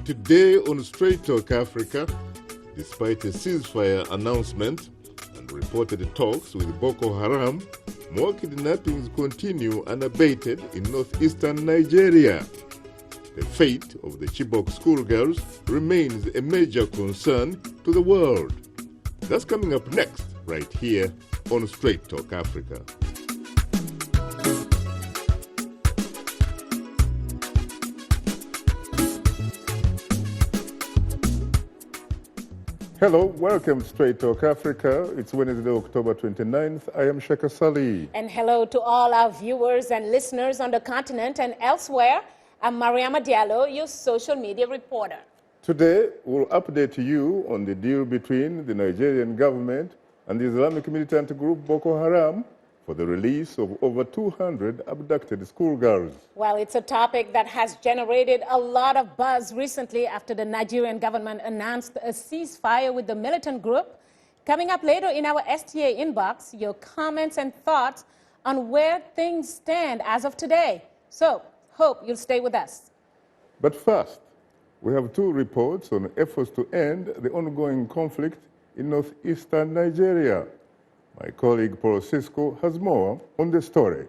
Today on Straight Talk Africa, despite a ceasefire announcement and reported talks with Boko Haram, more kidnappings continue unabated in northeastern Nigeria. The fate of the Chibok schoolgirls remains a major concern to the world. That's coming up next, right here on Straight Talk Africa. Hello, welcome to Straight Talk Africa. It's Wednesday, October 29th. I am Shaka Ssali. And hello to all our viewers and listeners on the continent and elsewhere. I'm Mariama Diallo, your social media reporter. Today, we'll update you on the deal between the Nigerian government and the Islamic militant group Boko Haram for the release of over 200 abducted schoolgirls. Well, it's a topic that has generated a lot of buzz recently after the Nigerian government announced a ceasefire with the militant group. Coming up later in our STA inbox, your comments and thoughts on where things stand as of today. So, hope you'll stay with us. But first, we have two reports on efforts to end the ongoing conflict in northeastern Nigeria. My colleague Paul Cisco has more on the story.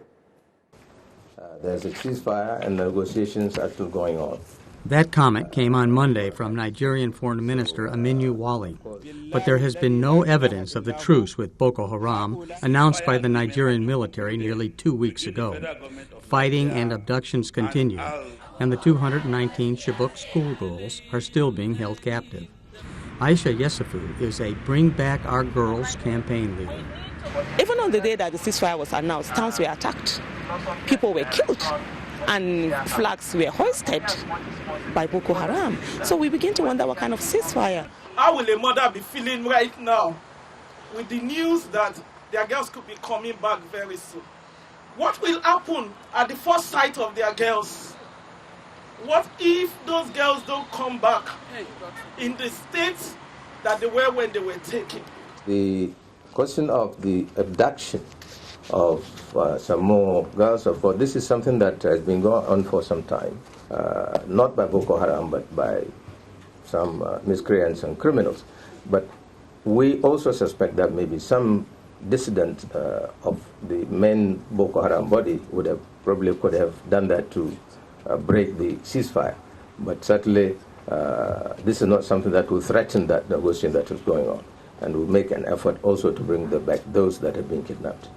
There's a ceasefire and negotiations are still going on. That comment came on Monday from Nigerian Foreign Minister Aminu Wali. But there has been no evidence of the truce with Boko Haram announced by the Nigerian military nearly 2 weeks ago. Fighting and abductions continue, and the 219 Chibok schoolgirls are still being held captive. Aisha Yesufu is a Bring Back Our Girls campaign leader. Even on the day that the ceasefire was announced, towns were attacked, people were killed, and flags were hoisted by Boko Haram. So we begin to wonder what kind of ceasefire. How will a mother be feeling right now with the news that their girls could be coming back very soon? What will happen at the first sight of their girls? What if those girls don't come back in the state that they were when they were taken? The question of the abduction of some more girls, of course, this is something that has been going on for some time, not by Boko Haram, but by some miscreants and criminals. But we also suspect that maybe some dissident of the main Boko Haram body probably could have done that to break the ceasefire. But certainly this is not something that will threaten that negotiation that is going on, and will make an effort also to bring back those that have been kidnapped.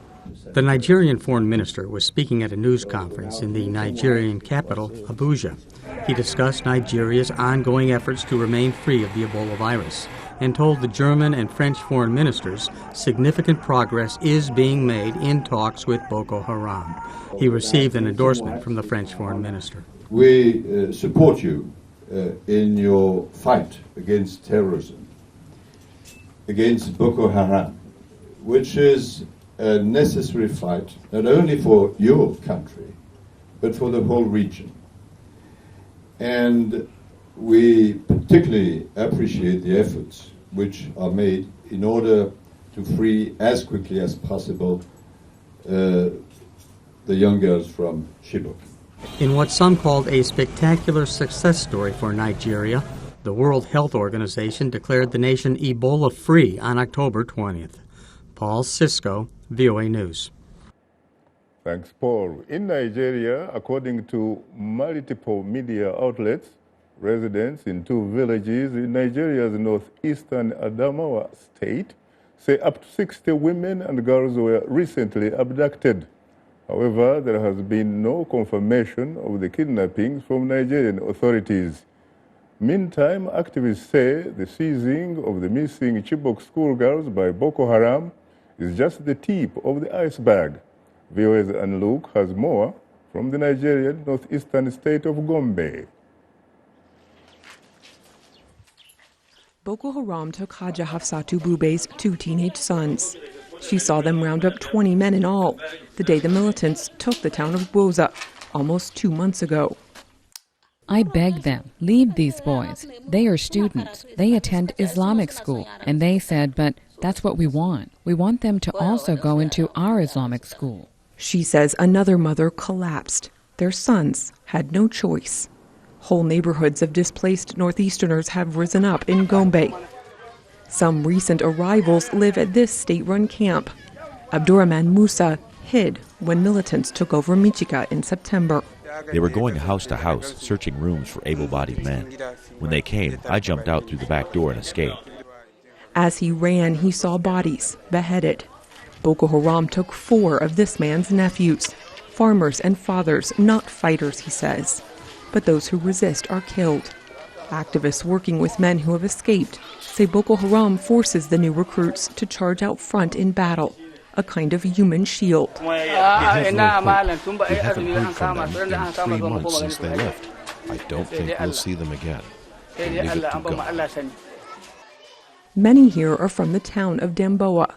The Nigerian foreign minister was speaking at a news conference in the Nigerian capital, Abuja. He discussed Nigeria's ongoing efforts to remain free of the Ebola virus and told the German and French foreign ministers significant progress is being made in talks with Boko Haram. He received an endorsement from the French foreign minister. We support you in your fight against terrorism, against Boko Haram, which is a necessary fight not only for your country, but for the whole region. And we particularly appreciate the efforts which are made in order to free as quickly as possible the young girls from Chibok. In what some called a spectacular success story for Nigeria, the World Health Organization declared the nation Ebola-free on October 20th. Paul Cisco, VOA News. Thanks, Paul. In Nigeria, according to multiple media outlets, residents in two villages in Nigeria's northeastern Adamawa state say up to 60 women and girls were recently abducted. However, there has been no confirmation of the kidnappings from Nigerian authorities. Meantime, activists say the seizing of the missing Chibok schoolgirls by Boko Haram is just the tip of the iceberg. VOA's Ann Luke has more from the Nigerian northeastern state of Gombe. Boko Haram took Haja Hafsatu Bube's two teenage sons. She saw them round up 20 men in all, the day the militants took the town of Gwoza almost 2 months ago. I begged them, leave these boys. They are students. They attend Islamic school. And they said, but that's what we want. We want them to also go into our Islamic school. She says another mother collapsed. Their sons had no choice. Whole neighborhoods of displaced northeasterners have risen up in Gombe. Some recent arrivals live at this state-run camp. Abdurrahman Musa hid when militants took over Michika in September. They were going house to house, searching rooms for able-bodied men. When they came, I jumped out through the back door and escaped. As he ran, he saw bodies beheaded. Boko Haram took 4 of this man's nephews. Farmers and fathers, not fighters, he says. But those who resist are killed. Activists working with men who have escaped say Boko Haram forces the new recruits to charge out front in battle, a kind of human shield. We haven't heard from them in 3 months since they left. I don't think we'll see them again. Leave it to God. Many here are from the town of Damboa.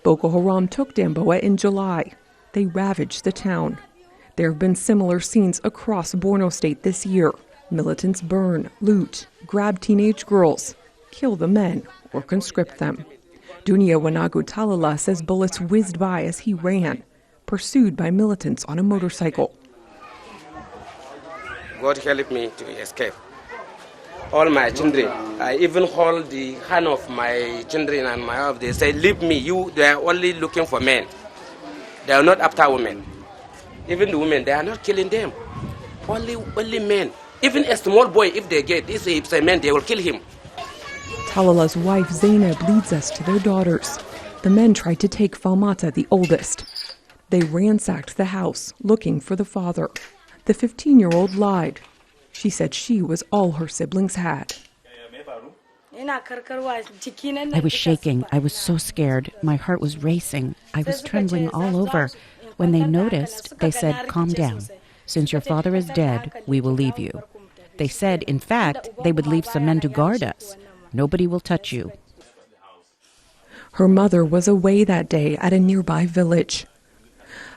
Boko Haram took Damboa in July. They ravaged the town. There have been similar scenes across Borno State this year. Militants burn, loot, grab teenage girls, kill the men, or conscript them. Dunia Wanagu Talala says bullets whizzed by as he ran, pursued by militants on a motorcycle. God help me to escape. All my children, I even hold the hand of my children and my wife. They say, leave me, they are only looking for men. They are not after women. Even the women, they are not killing them. Only men. Even a small boy, if they get this, if a man, they will kill him. Talala's wife Zainab leads us to their daughters. The men tried to take Falmata, the oldest. They ransacked the house, looking for the father. The 15-year-old lied. She said she was all her siblings had. I was shaking. I was so scared. My heart was racing. I was trembling all over. When they noticed, they said, "Calm down. Since your father is dead, we will leave you." They said, in fact, they would leave some men to guard us. Nobody will touch you. Her mother was away that day at a nearby village.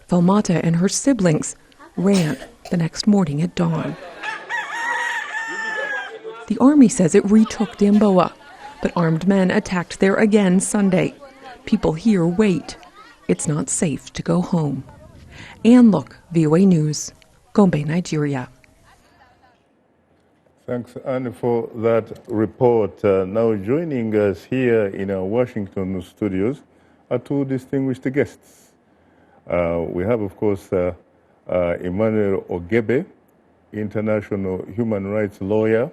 Falmata and her siblings ran the next morning at dawn. The army says it retook Damboa, but armed men attacked there again Sunday. People here wait. It's not safe to go home. Ann Look, VOA News, Gombe, Nigeria. Thanks, Anne, for that report. Now joining us here in our Washington studios are 2 distinguished guests. We have, of course, Emmanuel Ogebe, international human rights lawyer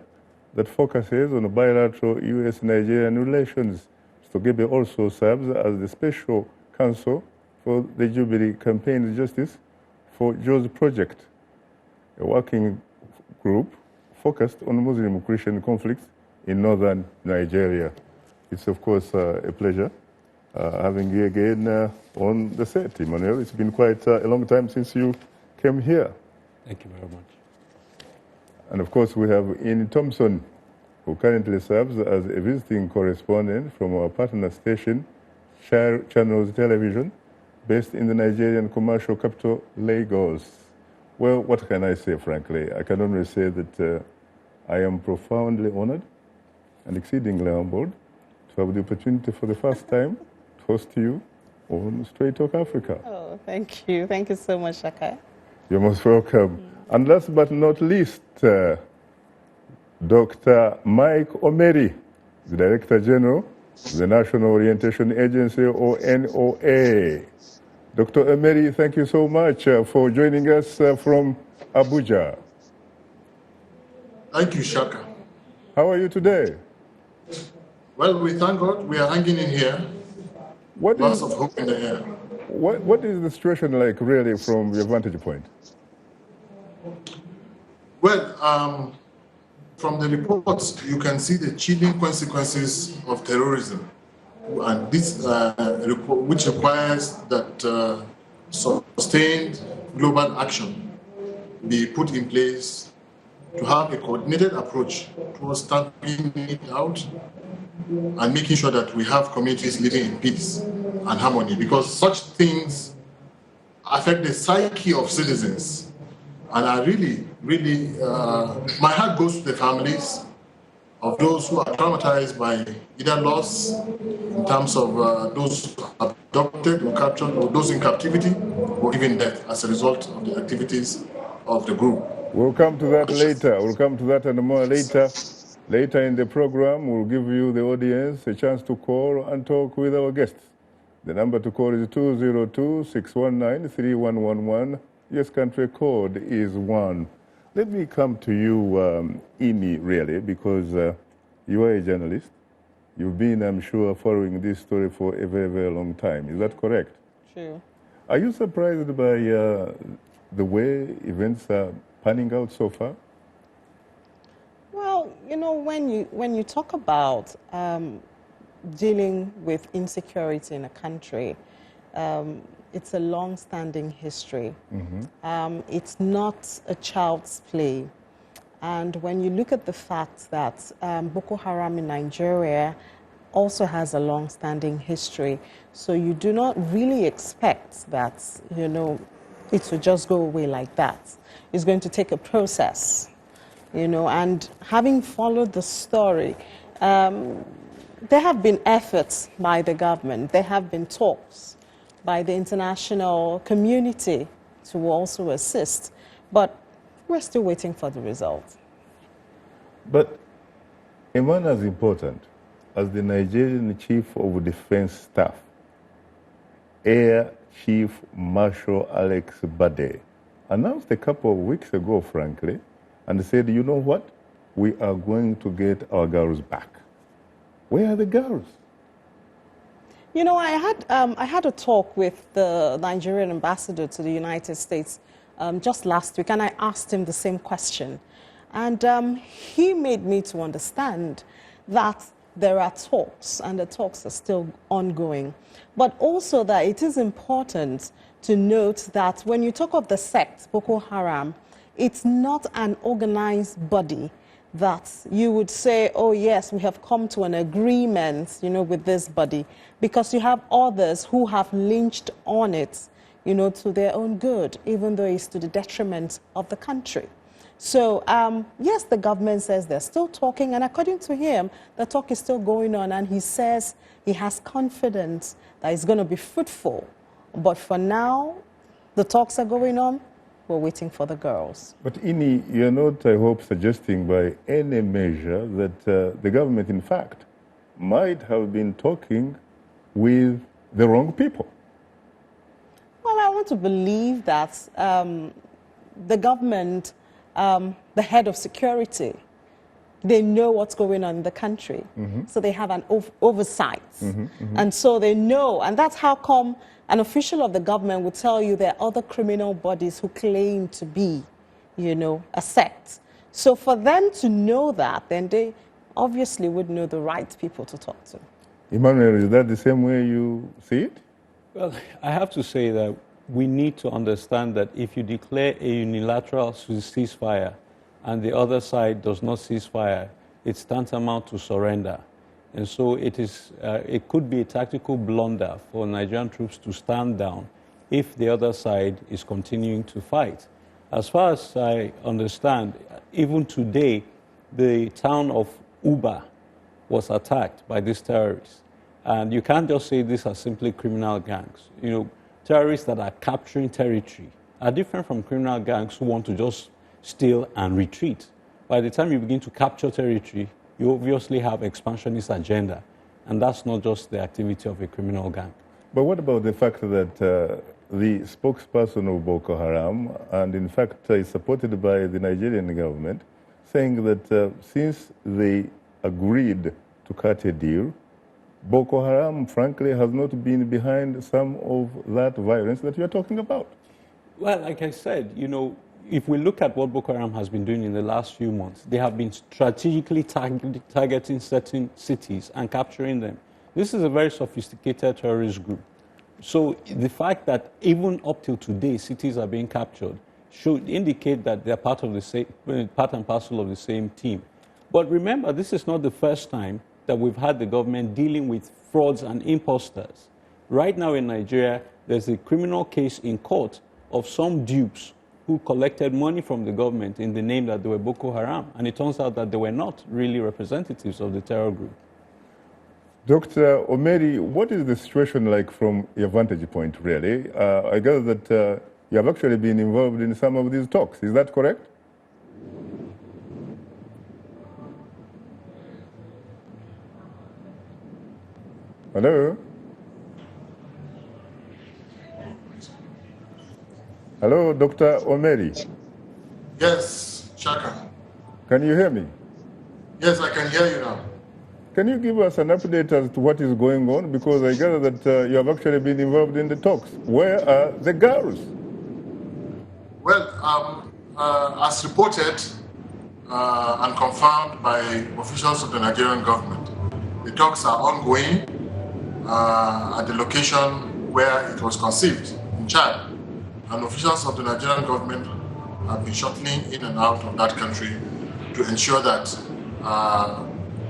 that focuses on bilateral U.S.-Nigerian relations. Mr. Ogebe also serves as the special counsel for the Jubilee Campaign Justice for Joe's Project, a working group focused on Muslim-Christian conflicts in northern Nigeria. It's, of course, a pleasure having you again on the set, Emmanuel. It's been quite a long time since you came here. Thank you very much. And, of course, we have Ian Thompson, who currently serves as a visiting correspondent from our partner station, Channels Television, based in the Nigerian commercial capital, Lagos. Well, what can I say, frankly? I can only say that I am profoundly honored and exceedingly humbled to have the opportunity for the first time to host you on Straight Talk Africa. Oh, thank you. Thank you so much, Shaka. You're most welcome. And last but not least, Dr. Mike Omeri, the Director General of the National Orientation Agency, or NOA. Dr. Omeri, thank you so much for joining us from Abuja. Thank you, Shaka. How are you today? Well, we thank God we are hanging in here. Lots of hope in the air. What is the situation like, really, from your vantage point? Well, from the reports, you can see the chilling consequences of terrorism, and this report, which requires that sustained global action be put in place to have a coordinated approach towards stamping it out and making sure that we have communities living in peace and harmony, because such things affect the psyche of citizens. And I really, my heart goes to the families of those who are traumatized by either loss in terms of those abducted or captured, or those in captivity, or even death as a result of the activities of the group. We'll come to that later. We'll come to that and more later. Later in the program, we'll give you, the audience, a chance to call and talk with our guests. The number to call is 202-619-3111. Yes, country code is 1. Let me come to you, Ini, really, because you are a journalist. You've been, I'm sure, following this story for a very, very long time. Is that correct? True. Are you surprised by the way events are panning out so far? Well, you know, when you talk about dealing with insecurity in a country, it's a long-standing history. Mm-hmm. It's not a child's play. And when you look at the fact that Boko Haram in Nigeria also has a long-standing history, so you do not really expect that, you know, it will just go away like that. It's going to take a process, you know, and having followed the story, there have been efforts by the government, there have been talks by the international community to also assist, but we're still waiting for the result. But a man as important as the Nigerian Chief of Defense Staff, Air Chief Marshal Alex Bade, announced a couple of weeks ago, frankly, and said, you know what? We are going to get our girls back. Where are the girls? You know, I had a talk with the Nigerian ambassador to the United States just last week, and I asked him the same question. And he made me to understand that there are talks, and the talks are still ongoing. But also that it is important to note that when you talk of the sect, Boko Haram, it's not an organized body that you would say, oh yes, we have come to an agreement, you know, with this body, because you have others who have lynched on it, you know, to their own good, even though it's to the detriment of the country. So, yes, the government says they're still talking, and according to him, the talk is still going on, and he says he has confidence that it's going to be fruitful. But for now, the talks are going on. We're waiting for the girls. But Ini, you're not, I hope, suggesting by any measure that the government, in fact, might have been talking with the wrong people. Well, I want to believe that the government, the head of security, they know what's going on in the country. Mm-hmm. So they have an oversight. Mm-hmm, mm-hmm. And so they know. And that's how come an official of the government will tell you there are other criminal bodies who claim to be, you know, a sect. So for them to know that, then they obviously would know the right people to talk to. Emmanuel, is that the same way you see it? Well, I have to say that we need to understand that if you declare a unilateral ceasefire and the other side does not cease fire, it's tantamount to surrender. And so it could be a tactical blunder for Nigerian troops to stand down if the other side is continuing to fight. As far as I understand, even today, the town of Uba was attacked by these terrorists. And you can't just say these are simply criminal gangs. You know, terrorists that are capturing territory are different from criminal gangs who want to just steal and retreat. By the time you begin to capture territory, you obviously have expansionist agenda, and that's not just the activity of a criminal gang. But what about the fact that the spokesperson of Boko Haram, and in fact is supported by the Nigerian government, saying that since they agreed to cut a deal, Boko Haram, frankly, has not been behind some of that violence that you're talking about? Well, like I said, you know, if we look at what Boko Haram has been doing in the last few months, they have been strategically targeting certain cities and capturing them. This is a very sophisticated terrorist group. So the fact that even up till today, cities are being captured should indicate that they're part of the same, part and parcel of the same team. But remember, this is not the first time that we've had the government dealing with frauds and imposters. Right now in Nigeria, there's a criminal case in court of some dupes who collected money from the government in the name that they were Boko Haram. And it turns out that they were not really representatives of the terror group. Dr. Omeri, what is the situation like from your vantage point, really? I gather that you have actually been involved in some of these talks. Is that correct? Hello? Hello, Dr. Omeri. Yes, Shaka. Can you hear me? Yes, I can hear you now. Can you give us an update as to what is going on? Because I gather that you have actually been involved in the talks. Where are the girls? Well, as reported and confirmed by officials of the Nigerian government, the talks are ongoing at the location where it was conceived, in Chad. And officials of the Nigerian government have been shuttling in and out of that country to ensure that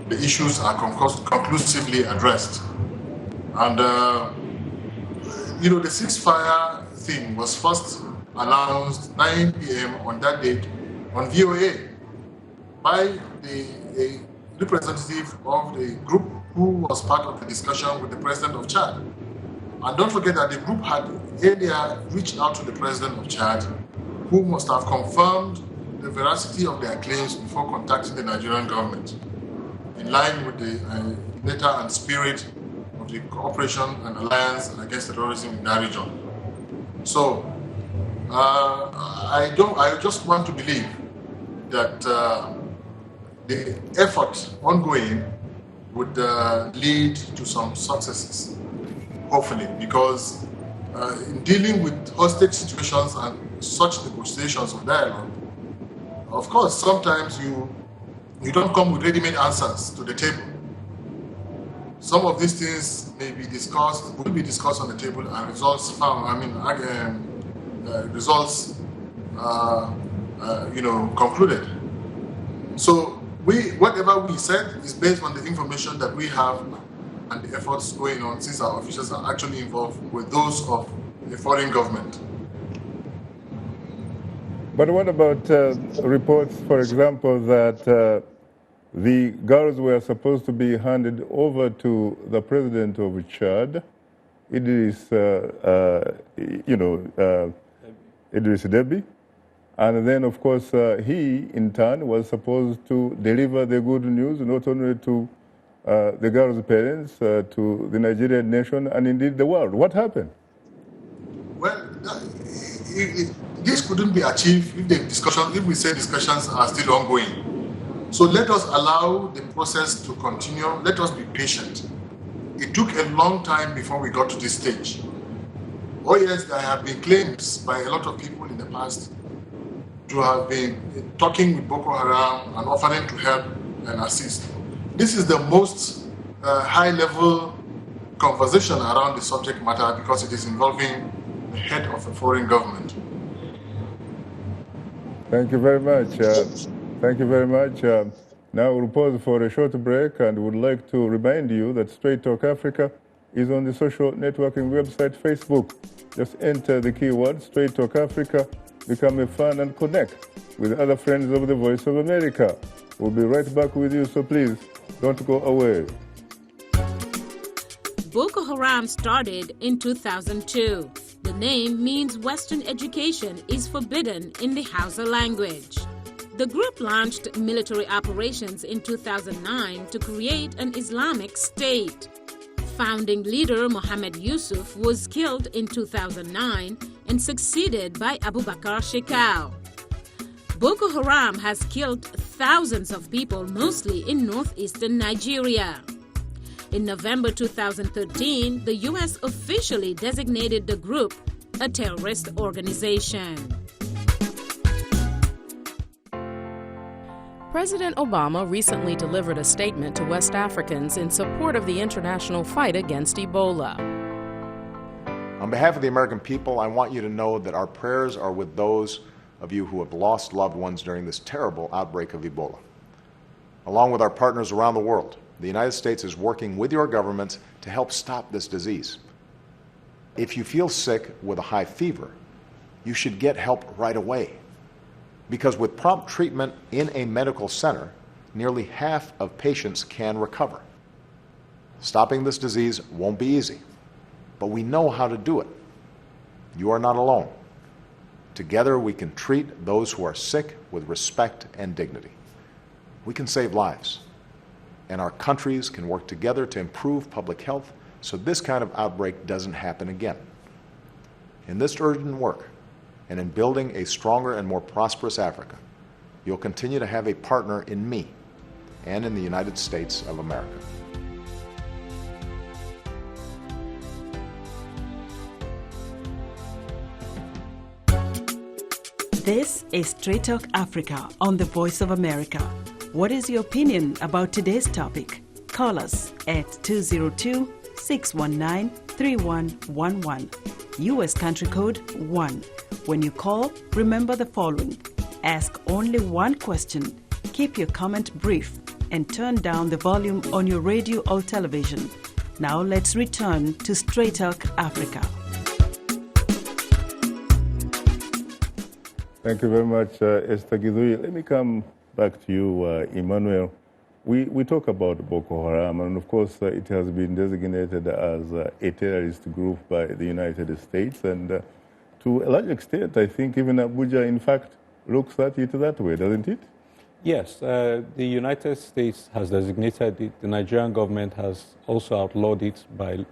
the issues are conclusively addressed. And, the ceasefire thing was first announced 9 p.m. on that date on VOA by a representative of the group who was part of the discussion with the president of Chad. And don't forget that the group had earlier reached out to the president of Chad, who must have confirmed the veracity of their claims before contacting the Nigerian government, in line with the letter and spirit of the cooperation and alliance against terrorism in that region. So, I just want to believe that the effort ongoing would lead to some successes, hopefully, because in dealing with hostage situations and such negotiations of dialogue, of course, sometimes you don't come with ready-made answers to the table. Some of these things may be discussed, will be discussed on the table, and results found. Results concluded. So whatever we said is based on the information that we have and the efforts going on, since our officials are actually involved with those of the foreign government. But what about reports, for example, that the girls were supposed to be handed over to the president of Chad, Idris Deby, and then, of course, he, in turn, was supposed to deliver the good news, not only to the girls' parents, to the Nigerian nation, and indeed the world. What happened? Well, this couldn't be achieved if we say discussions are still ongoing. So let us allow the process to continue. Let us be patient. It took a long time before we got to this stage. Oh yes, there have been claims by a lot of people in the past to have been talking with Boko Haram and offering to help and assist. This is the most high-level conversation around the subject matter because it is involving the head of a foreign government. Thank you very much. Thank you very much. Now we'll pause for a short break and would like to remind you that Straight Talk Africa is on the social networking website Facebook. Just enter the keyword Straight Talk Africa, become a fan and connect with other friends of the Voice of America. We'll be right back with you, so please don't go away. Boko Haram started in 2002. The name means Western education is forbidden in the Hausa language. The group launched military operations in 2009 to create an Islamic state. Founding leader Mohammed Yusuf was killed in 2009 and succeeded by Abubakar Shekau. Boko Haram has killed thousands of people, mostly in northeastern Nigeria. In November 2013, the U.S. officially designated the group a terrorist organization. President Obama recently delivered a statement to West Africans in support of the international fight against Ebola. On behalf of the American people, I want you to know that our prayers are with those of you who have lost loved ones during this terrible outbreak of Ebola. Along with our partners around the world, the United States is working with your governments to help stop this disease. If you feel sick with a high fever, you should get help right away. Because with prompt treatment in a medical center, nearly half of patients can recover. Stopping this disease won't be easy, but we know how to do it. You are not alone. Together we can treat those who are sick with respect and dignity. We can save lives, and our countries can work together to improve public health so this kind of outbreak doesn't happen again. In this urgent work, and in building a stronger and more prosperous Africa, you'll continue to have a partner in me and in the United States of America. This is Straight Talk Africa on the Voice of America. What is your opinion about today's topic? Call us at 202-619-3111. U.S. country code 1. When you call, remember the following. Ask only one question, keep your comment brief, and turn down the volume on your radio or television. Now let's return to Straight Talk Africa. Thank you very much, Esther Gizui. Let me come back to you, Emmanuel. We talk about Boko Haram, and of course it has been designated as a terrorist group by the United States, and to a large extent, I think even Abuja, in fact, looks at it that way, doesn't it? Yes, the United States has designated it. The Nigerian government has also outlawed it by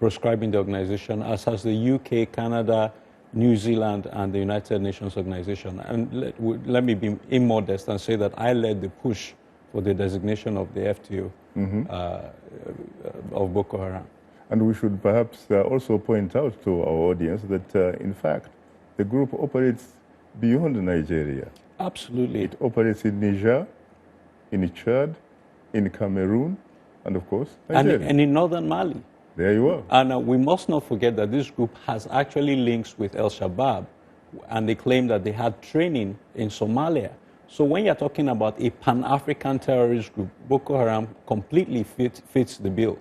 proscribing the organization, as has the UK, Canada, New Zealand, and the United Nations Organization. And let me be immodest and say that I led the push for the designation of the FTO of Boko Haram. And we should perhaps also point out to our audience that, in fact, the group operates beyond Nigeria. Absolutely. It operates in Niger, in Chad, in Cameroon, and of course, Nigeria. And in northern Mali. There you are. And we must not forget that this group has actually links with Al-Shabaab, and they claim that they had training in Somalia. So when you're talking about a Pan-African terrorist group, Boko Haram completely fits the bill.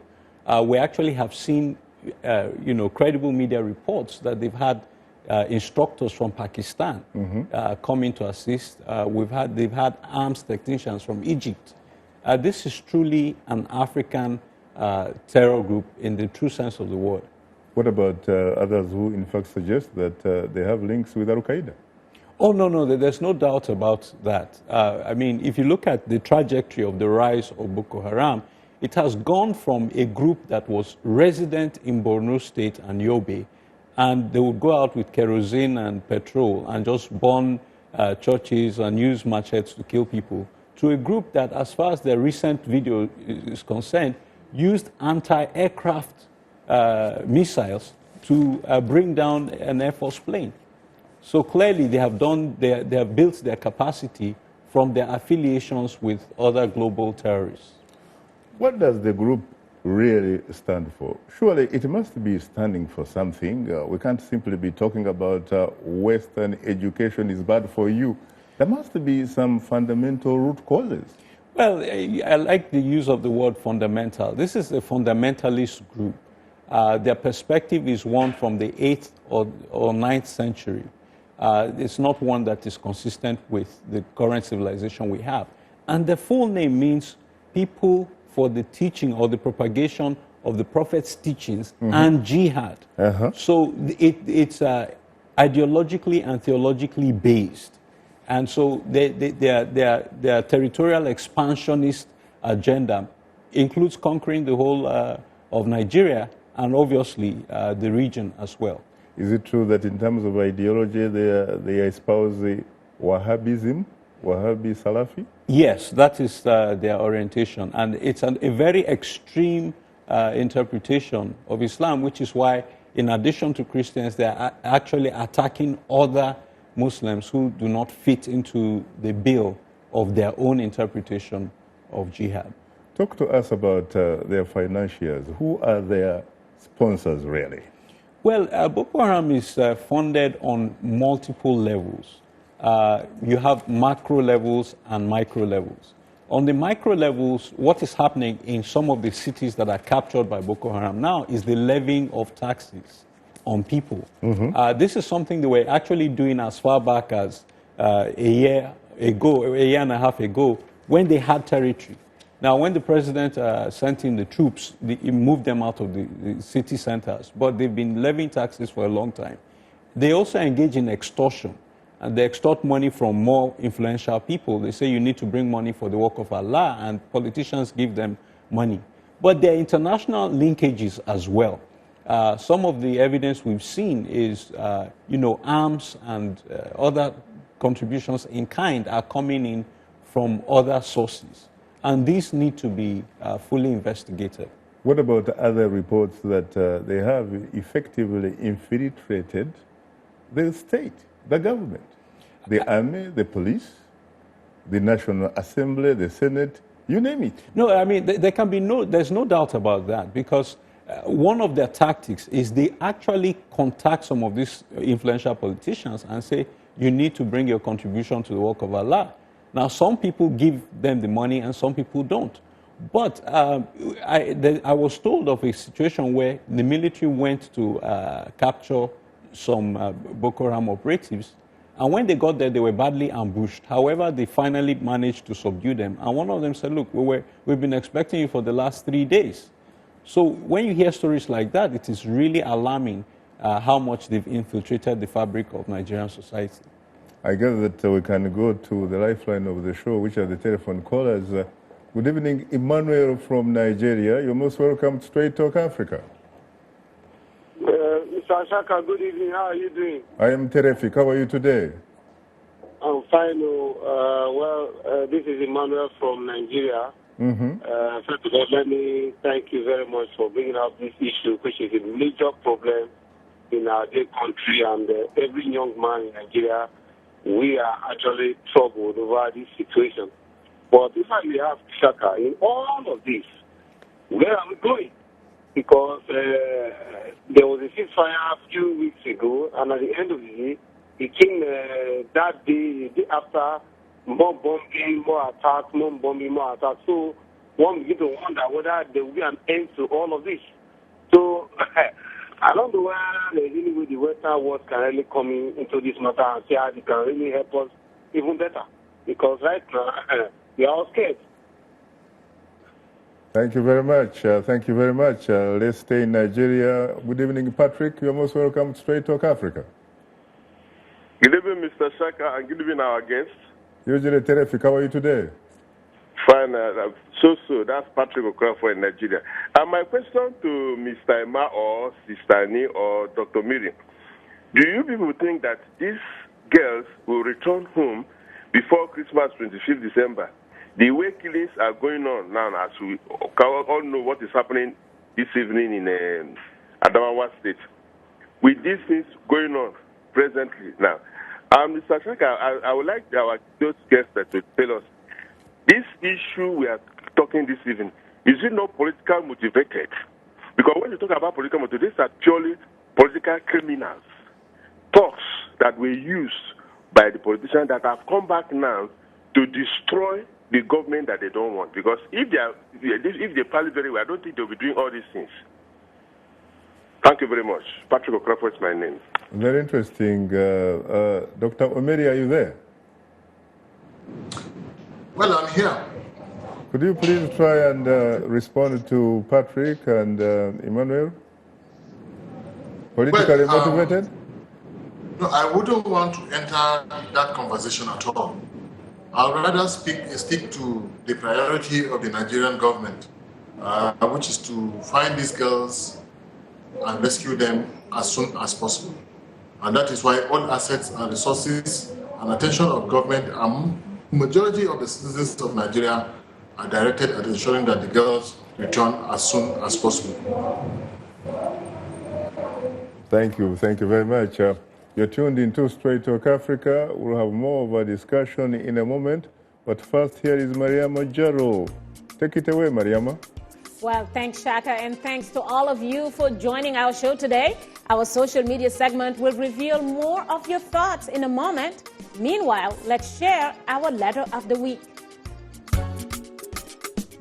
We actually have seen, credible media reports that they've had instructors from Pakistan coming to assist. They've had arms technicians from Egypt. This is truly an African terror group in the true sense of the word. What about others who, in fact, suggest that they have links with Al-Qaeda? Oh, no, there's no doubt about that. I mean, if you look at the trajectory of the rise of Boko Haram, it has gone from a group that was resident in Borno State and Yobe, and they would go out with kerosene and petrol and just burn churches and use machetes to kill people, to a group that, as far as their recent video is concerned, used anti-aircraft missiles to bring down an Air Force plane. So clearly they have built their capacity from their affiliations with other global terrorists. What does the group really stand for? Surely it must be standing for something. We can't simply be talking about Western education is bad for you. There must be some fundamental root causes. Well, I like the use of the word fundamental. This is a fundamentalist group. Their perspective is one from the 8th or 9th century. It's not one that is consistent with the current civilization we have. And the full name means People for the Teaching or the Propagation of the Prophet's Teachings and Jihad. So it's ideologically and theologically based. And so their territorial expansionist agenda includes conquering the whole of Nigeria and obviously the region as well. Is it true that in terms of ideology, they espouse the Wahhabism, Wahhabi Salafi? Yes, that is their orientation. And it's a very extreme interpretation of Islam, which is why, in addition to Christians, they are actually attacking other Muslims who do not fit into the bill of their own interpretation of jihad. Talk to us about their financiers. Who are their sponsors, really? Well, Boko Haram is funded on multiple levels. You have macro levels and micro levels. On the micro levels, what is happening in some of the cities that are captured by Boko Haram now is the levying of taxes on people. This is something they were actually doing as far back as a year and a half ago, when they had territory. Now, when the president sent in the troops, he moved them out of the city centers, but they've been levying taxes for a long time. They also engage in extortion, and they extort money from more influential people. They say you need to bring money for the work of Allah, and politicians give them money. But there are international linkages as well. Some of the evidence we've seen is, arms and other contributions in kind are coming in from other sources. And these need to be fully investigated. What about other reports that they have effectively infiltrated the state, the government, the army, the police, the National Assembly, the Senate, you name it? No, I mean, there's no doubt about that, because one of their tactics is they actually contact some of these influential politicians and say, you need to bring your contribution to the work of Allah. Now, some people give them the money and some people don't. But I was told of a situation where the military went to capture some Boko Haram operatives, and when they got there, they were badly ambushed. However, they finally managed to subdue them. And one of them said, look, we've been expecting you for the last 3 days. So when you hear stories like that, it is really alarming how much they've infiltrated the fabric of Nigerian society. I guess that we can go to the lifeline of the show, which are the telephone callers. Good evening, Emmanuel from Nigeria. You're most welcome to Straight Talk Africa. Mr. Shaka, good evening. How are you doing? I am terrific. How are you today? I'm fine. This is Emmanuel from Nigeria. First of all, let me thank you very much for bringing up this issue, which is a major problem in our dear country, and every young man in Nigeria, we are actually troubled over this situation. But if I may ask Shaka, in all of this, where are we going? Because there was a ceasefire a few weeks ago, and at the end of the day, it came that day, the day after, more bombing, more attacks, more bombing, more attacks. So one begins to wonder whether there will be an end to all of this. So I don't know where there's any way the Western world can really come into this matter and see how they can really help us even better. Because right now, we are all scared. Thank you very much. Thank you very much. Let's stay in Nigeria. Good evening, Patrick. You're most welcome to Straight Talk Africa. Good evening, Mr. Shaka, and good evening, our guests. Usually terrific. How are you today? Fine. That's Patrick Okorafor in Nigeria. And my question to Mr. Emma or Sister Annie or Dr. Miriam, do you people think that these girls will return home before Christmas, 25th December? The way killings are going on now, as we all know what is happening this evening in Adamawa State, with these things going on presently now. Mr. Shaka, I would like those guests to tell us, this issue we are talking this evening, is it not political motivated? Because when you talk about political motivated, these are purely political criminals. Talks that were used by the politicians that have come back now to destroy the government that they don't want. Because if they play very well, I don't think they'll be doing all these things. Thank you very much. Patrick Okorafor is my name. Very interesting. Dr. Omeri, are you there? Well, I'm here. Could you please try and respond to Patrick and Emmanuel? Politically motivated? No, I wouldn't want to enter that conversation at all. I'd rather stick to the priority of the Nigerian government, which is to find these girls and rescue them as soon as possible. And that is why all assets and resources and attention of government and majority of the citizens of Nigeria are directed at ensuring that the girls return as soon as possible. Thank you very much. You're tuned into Straight Talk Africa. We'll have more of a discussion in a moment. But first, here is Mariama Jaro. Take it away, Mariama. Well, thanks, Shaka, and thanks to all of you for joining our show today. Our social media segment will reveal more of your thoughts in a moment. Meanwhile, let's share our letter of the week.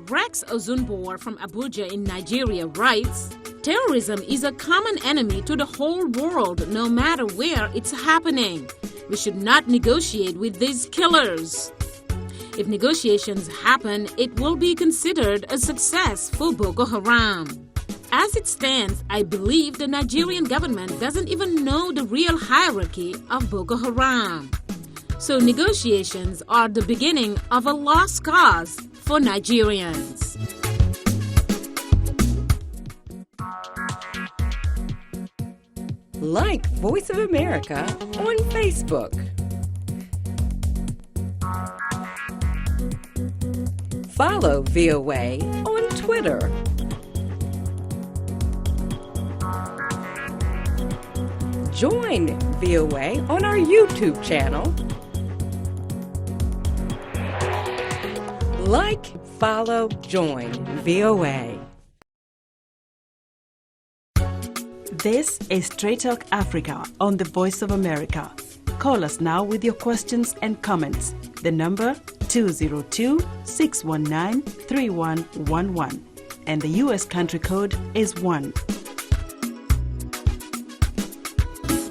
Rex Ozunbor from Abuja in Nigeria writes, terrorism is a common enemy to the whole world, no matter where it's happening. We should not negotiate with these killers. If negotiations happen, it will be considered a success for Boko Haram. As it stands, I believe the Nigerian government doesn't even know the real hierarchy of Boko Haram. So negotiations are the beginning of a lost cause for Nigerians. Like Voice of America on Facebook. Follow VOA on Twitter. Join VOA on our YouTube channel. Like, follow, join VOA. This is Straight Talk Africa on the Voice of America. Call us now with your questions and comments. The number 202-619-3111. And the U.S. country code is 1.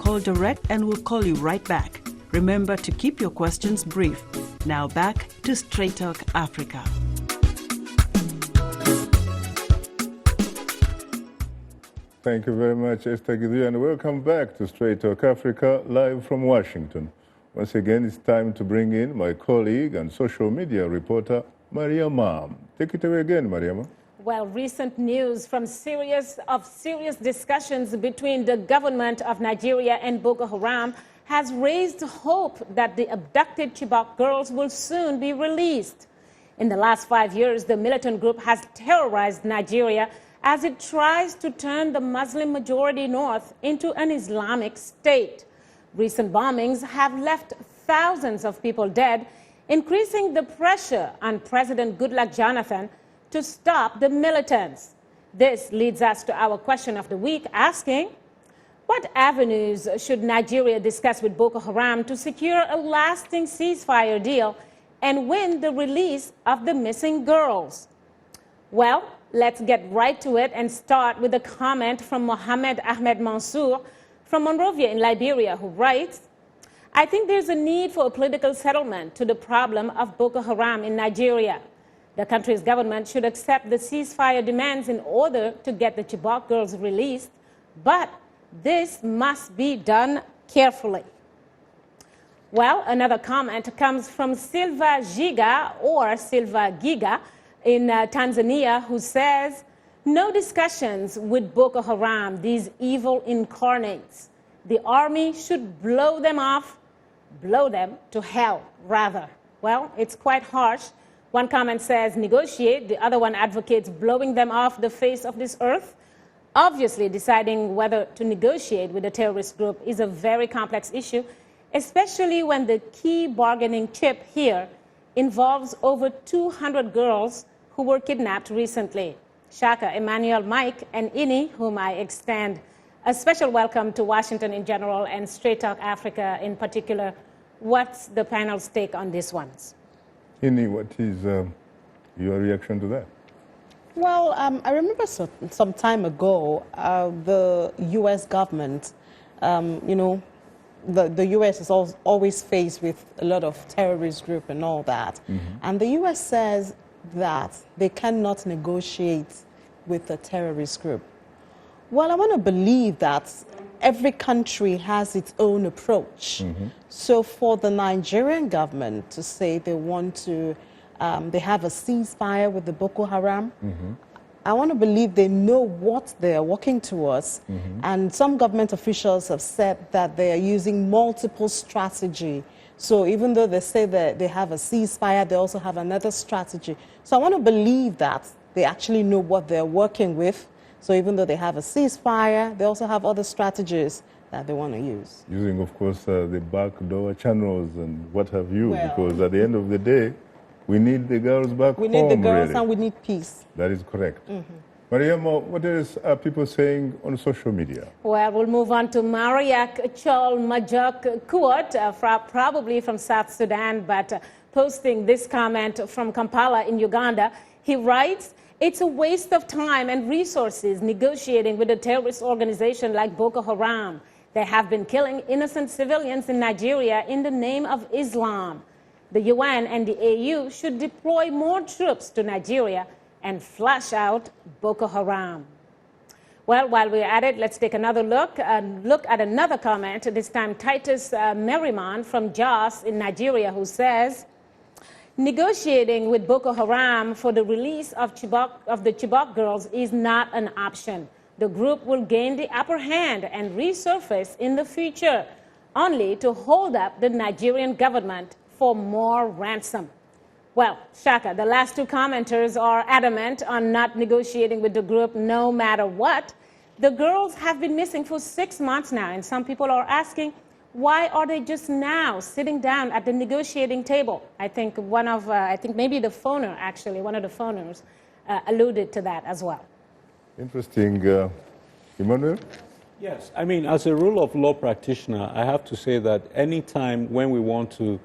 Call direct and we'll call you right back. Remember to keep your questions brief. Now back to Straight Talk Africa. Thank you very much, Esther Gizu, and welcome back to Straight Talk Africa, live from Washington. Once again, it's time to bring in my colleague and social media reporter, Mariama. Take it away again, Mariama. Well, recent news from serious discussions between the government of Nigeria and Boko Haram has raised hope that the abducted Chibok girls will soon be released. In the last 5 years, the militant group has terrorized Nigeria as it tries to turn the Muslim-majority North into an Islamic state. Recent bombings have left thousands of people dead, increasing the pressure on President Goodluck Jonathan to stop the militants. This leads us to our question of the week, asking, what avenues should Nigeria discuss with Boko Haram to secure a lasting ceasefire deal and win the release of the missing girls? Well, let's get right to it and start with a comment from Mohammed Ahmed Mansour from Monrovia in Liberia, who writes, I think there's a need for a political settlement to the problem of Boko Haram in Nigeria. The country's government should accept the ceasefire demands in order to get the Chibok girls released, but this must be done carefully. Well, another comment comes from Silva Giga or Silva Giga in Tanzania, who says, no discussions with Boko Haram, these evil incarnates. The army should blow them off, blow them to hell, rather. Well, it's quite harsh. One comment says negotiate, the other one advocates blowing them off the face of this earth. Obviously, deciding whether to negotiate with a terrorist group is a very complex issue, especially when the key bargaining chip here involves over 200 girls who were kidnapped recently. Shaka, Emmanuel, Mike, and Ini, whom I extend a special welcome to Washington in general and Straight Talk Africa in particular. What's the panel's take on these ones? Ini, what is your reaction to that? Well, I remember some time ago, the U.S. government, the U.S. is always faced with a lot of terrorist group and all that. Mm-hmm. And the U.S. says that they cannot negotiate with a terrorist group. Well, I want to believe that every country has its own approach. Mm-hmm. So for the Nigerian government to say they want to, they have a ceasefire with the Boko Haram, mm-hmm. I want to believe they know what they are working towards. Mm-hmm. And some government officials have said that they are using multiple strategy. So even though they say that they have a ceasefire, they also have another strategy. So I want to believe that they actually know what they're working with. So even though they have a ceasefire, they also have other strategies that they want to use. Using, of course, the backdoor channels and what have you, because at the end of the day, we need the girls back home. We need the girls, really. And we need peace. That is correct. Mm-hmm. Mariama, what else are people saying on social media? Well, we'll move on to Mariak Chol Majok Kuot, probably from South Sudan, but posting this comment from Kampala in Uganda. He writes, it's a waste of time and resources negotiating with a terrorist organization like Boko Haram. They have been killing innocent civilians in Nigeria in the name of Islam. The UN and the AU should deploy more troops to Nigeria and flush out Boko Haram. Well, while we're at it, let's take another look at another comment, this time Titus Merriman from Jos in Nigeria, who says, negotiating with Boko Haram for the release of the Chibok girls is not an option. the group will gain the upper hand and resurface in the future, only to hold up the Nigerian government for more ransom. Well, Shaka, the last two commenters are adamant on not negotiating with the group no matter what. The girls have been missing for 6 months now, and some people are asking, why are they just now sitting down at the negotiating table? I think maybe the phoner, actually, one of the phoners alluded to that as well. Interesting. Emmanuel? Yes, I mean, as a rule of law practitioner, I have to say that any time when we want to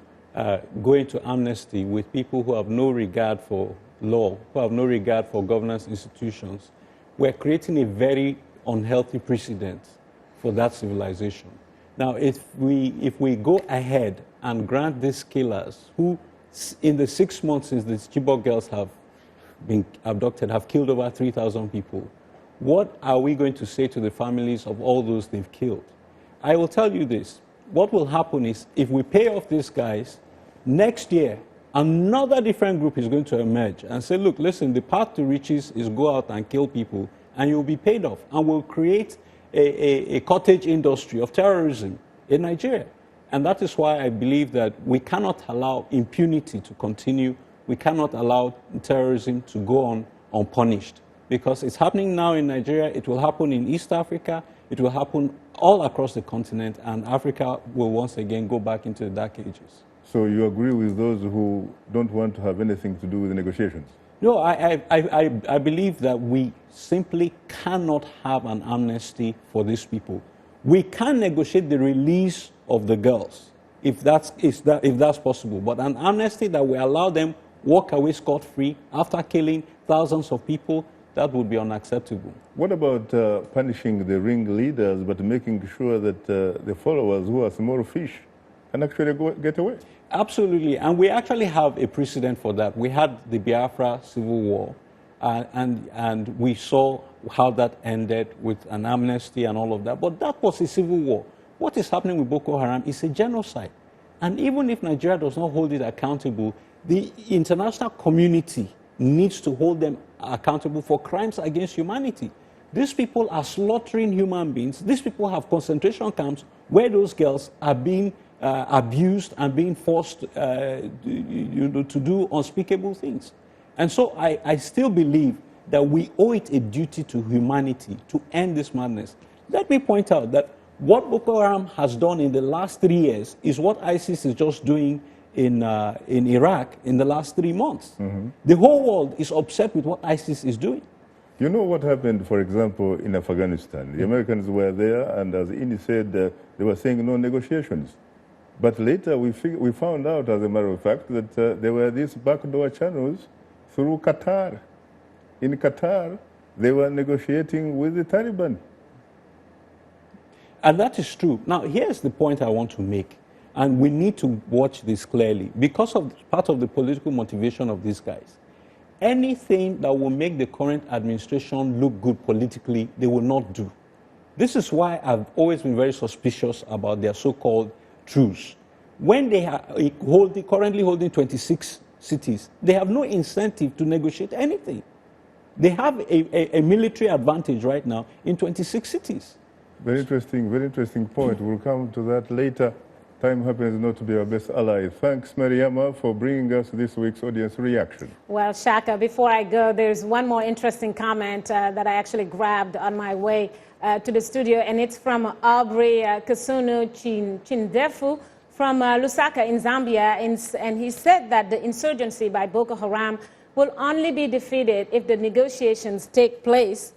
go into amnesty with people who have no regard for law, who have no regard for governance institutions, we're creating a very unhealthy precedent for that civilization. Now, if we go ahead and grant these killers, who in the 6 months since the Chibok girls have been abducted, have killed over 3,000 people, what are we going to say to the families of all those they've killed? I will tell you this. What will happen is, if we pay off these guys, next year, another different group is going to emerge and say, look, listen, the path to riches is go out and kill people, and you'll be paid off. And we'll create a cottage industry of terrorism in Nigeria. And that is why I believe that we cannot allow impunity to continue. We cannot allow terrorism to go on unpunished. Because it's happening now in Nigeria, it will happen in East Africa, it will happen all across the continent, and Africa will once again go back into the dark ages. So you agree with those who don't want to have anything to do with the negotiations? No, I believe that we simply cannot have an amnesty for these people. We can negotiate the release of the girls, if that's possible. But an amnesty that will allow them walk away scot-free after killing thousands of people, that would be unacceptable. What about punishing the ringleaders, but making sure that the followers who are small fish can actually get away? Absolutely, and we actually have a precedent for that. We had the Biafra Civil War, and we saw how that ended with an amnesty and all of that. But that was a civil war. What is happening with Boko Haram is a genocide. And even if Nigeria does not hold it accountable, the international community needs to hold them accountable for crimes against humanity. These people are slaughtering human beings. These people have concentration camps where those girls are being abused and being forced to do unspeakable things. And so I still believe that we owe it a duty to humanity to end this madness. Let me point out that what Boko Haram has done in the last 3 years is what ISIS is just doing in Iraq in the last 3 months. Mm-hmm. The whole world is upset with what ISIS is doing. You know what happened, for example, in Afghanistan? The Americans were there, and as Ini said, they were saying no negotiations. But later we found out, as a matter of fact, that there were these backdoor channels through Qatar. In Qatar, they were negotiating with the Taliban. And that is true. Now, here's the point I want to make, and we need to watch this clearly. Because of part of the political motivation of these guys, anything that will make the current administration look good politically, they will not do. This is why I've always been very suspicious about their so-called truce. When they are currently holding 26 cities, they have no incentive to negotiate anything. They have a military advantage right now in 26 cities. Very interesting point. We'll come to that later. Time happens not to be our best ally. Thanks, Mariama, for bringing us this week's audience reaction. Well, Shaka, before I go, there's one more interesting comment that I actually grabbed on my way to the studio, and it's from Aubrey Kasunu Chindefu from Lusaka in Zambia, and he said that the insurgency by Boko Haram will only be defeated if the negotiations take place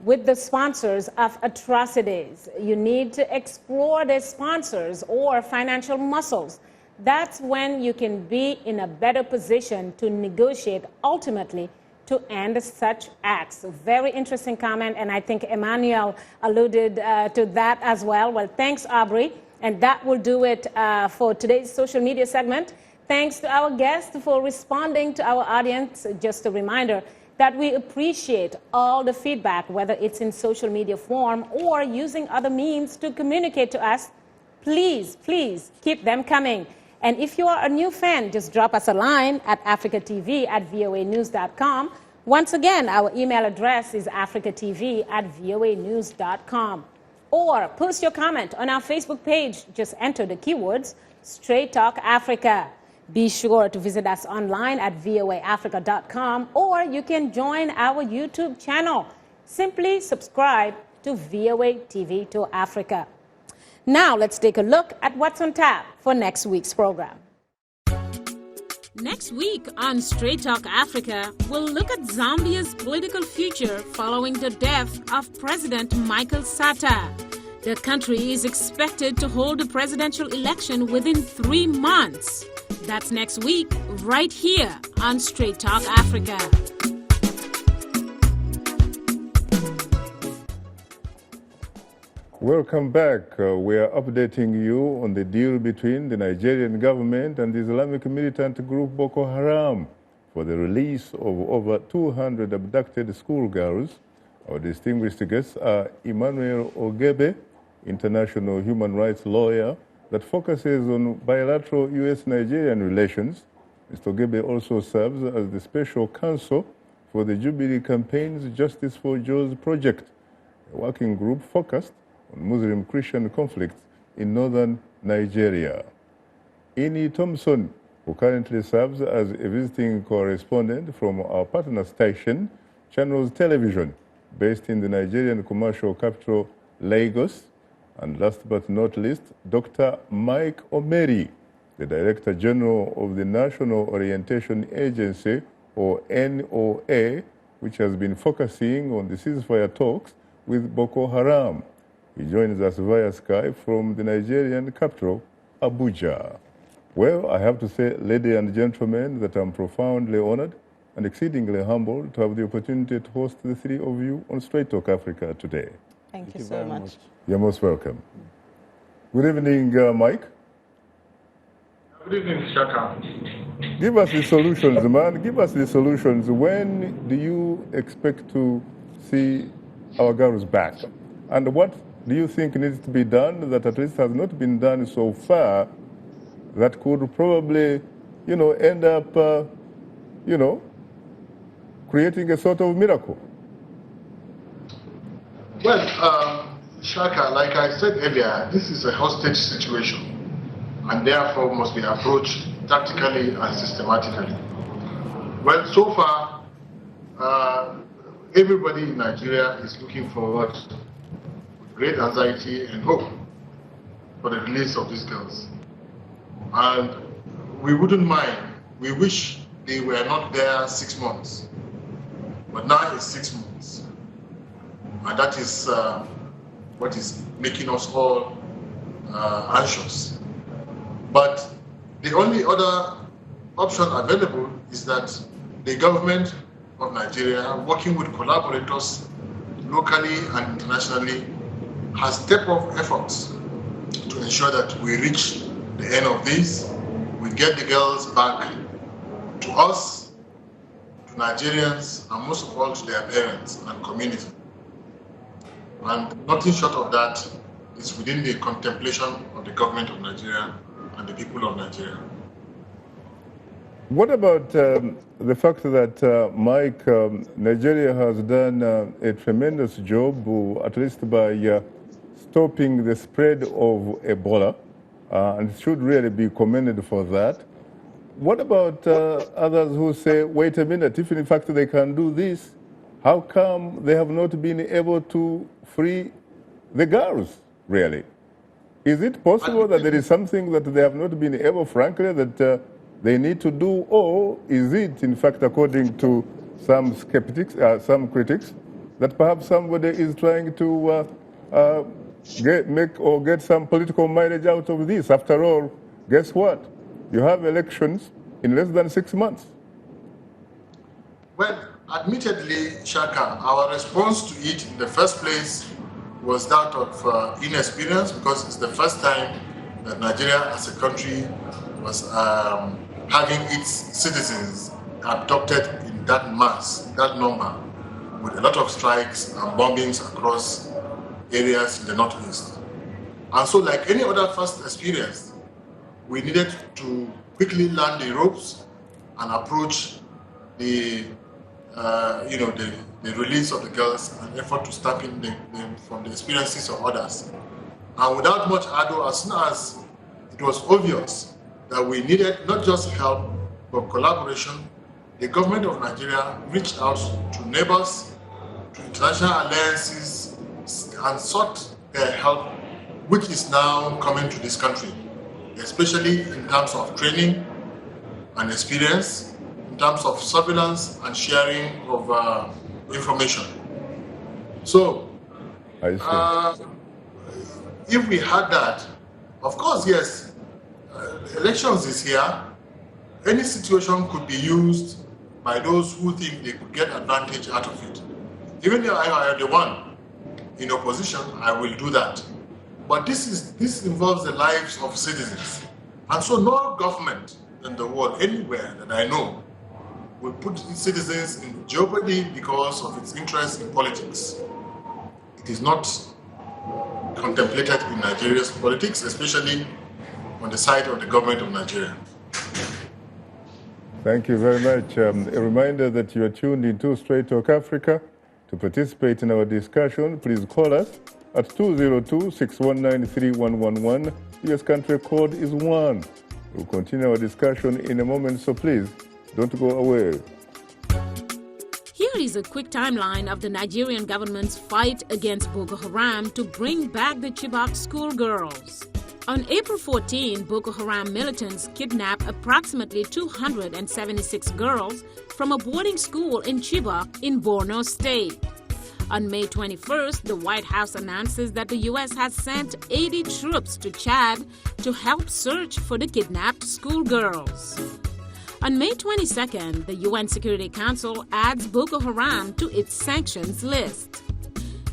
with the sponsors of atrocities. You need to explore the sponsors or financial muscles. That's when you can be in a better position to negotiate ultimately to end such acts. Very interesting comment, and I think Emmanuel alluded to that as well. Well, thanks, Aubrey. And that will do it for today's social media segment. Thanks to our guests for responding to our audience. Just a reminder that we appreciate all the feedback, whether it's in social media form or using other means to communicate to us. Please, please keep them coming. And if you are a new fan, just drop us a line at africatv@voanews.com Once again, our email address is africatv@voanews.com. Or post your comment on our Facebook page. Just enter the keywords Straight Talk Africa. Be sure to visit us online at voaafrica.com, or you can join our YouTube channel. Simply subscribe to VOA TV to Africa. Now let's take a look at what's on tap for next week's program. Next week on Straight Talk Africa, we'll look at Zambia's political future following the death of President Michael Sata. The country is expected to hold a presidential election within 3 months. That's next week, right here on Straight Talk Africa. Welcome back. We are updating you on the deal between the Nigerian government and the Islamic militant group Boko Haram for the release of over 200 abducted schoolgirls. Our distinguished guests are Emmanuel Ogebe, international human rights lawyer that focuses on bilateral U.S.-Nigerian relations. Mr. Ogebe also serves as the special counsel for the Jubilee Campaign's Justice for Jews project, a working group focused on Muslim-Christian conflicts in northern Nigeria. Ini Thompson, who currently serves as a visiting correspondent from our partner station, Channels Television, based in the Nigerian commercial capital, Lagos. And last but not least, Dr. Mike Omeri, the Director General of the National Orientation Agency, or NOA, which has been focusing on the ceasefire talks with Boko Haram. He joins us via Skype from the Nigerian capital, Abuja. Well, I have to say, ladies and gentlemen, that I'm profoundly honored and exceedingly humbled to have the opportunity to host the three of you on Straight Talk Africa today. Thank you so much. You're most welcome. Good evening, Mike. Good evening, Shaka. Give us the solutions, man. Give us the solutions. When do you expect to see our girls back? And what do you think needs to be done that at least has not been done so far that could probably, end up, creating a sort of miracle? Well, Shaka, like I said earlier, this is a hostage situation and therefore must be approached tactically and systematically. Well, so far, everybody in Nigeria is looking forward with great anxiety and hope for the release of these girls. And we wouldn't mind. We wish they were not there 6 months. But now it's 6 months. And that is what is making us all anxious. But the only other option available is that the government of Nigeria, working with collaborators locally and internationally, has stepped up efforts to ensure that we reach the end of this. We get the girls back to us, to Nigerians, and most of all to their parents and community. And nothing short of that is within the contemplation of the government of Nigeria and the people of Nigeria. What about the fact that, Mike, Nigeria has done a tremendous job, at least by stopping the spread of Ebola, and should really be commended for that. What about others who say, wait a minute, if in fact they can do this, how come they have not been able to free the girls, really? Is it possible that there is something that they have not been able, frankly, that they need to do, or is it, in fact, according to some skeptics, some critics, that perhaps somebody is trying to get some political mileage out of this? After all, guess what? You have elections in less than 6 months. Well, admittedly, Shaka, our response to it in the first place was that of inexperience, because it's the first time that Nigeria as a country was having its citizens abducted in that mass, that number, with a lot of strikes and bombings across areas in the northeast. And so, like any other first experience, we needed to quickly learn the ropes and approach the the release of the girls, an effort to step in them from the experiences of others. And without much ado, as soon as it was obvious that we needed not just help, but collaboration, the government of Nigeria reached out to neighbors, to international alliances, and sought their help, which is now coming to this country, especially in terms of training and experience, in terms of surveillance and sharing of information. So, if we had that, of course, yes, elections is here. Any situation could be used by those who think they could get advantage out of it. Even if I am the one in opposition, I will do that. But this involves the lives of citizens. And so no government in the world, anywhere that I know, will put its citizens in jeopardy because of its interest in politics. It is not contemplated in Nigeria's politics, especially on the side of the government of Nigeria. Thank you very much. A reminder that you are tuned into Straight Talk Africa. To participate in our discussion, please call us at 202-619-3111. US country code is 1. We'll continue our discussion in a moment, so please don't go away. Here is a quick timeline of the Nigerian government's fight against Boko Haram to bring back the Chibok schoolgirls. On April 14, Boko Haram militants kidnapped approximately 276 girls from a boarding school in Chibok in Borno State. On May 21st, the White House announces that the U.S. has sent 80 troops to Chad to help search for the kidnapped schoolgirls. On May 22nd, the UN Security Council adds Boko Haram to its sanctions list.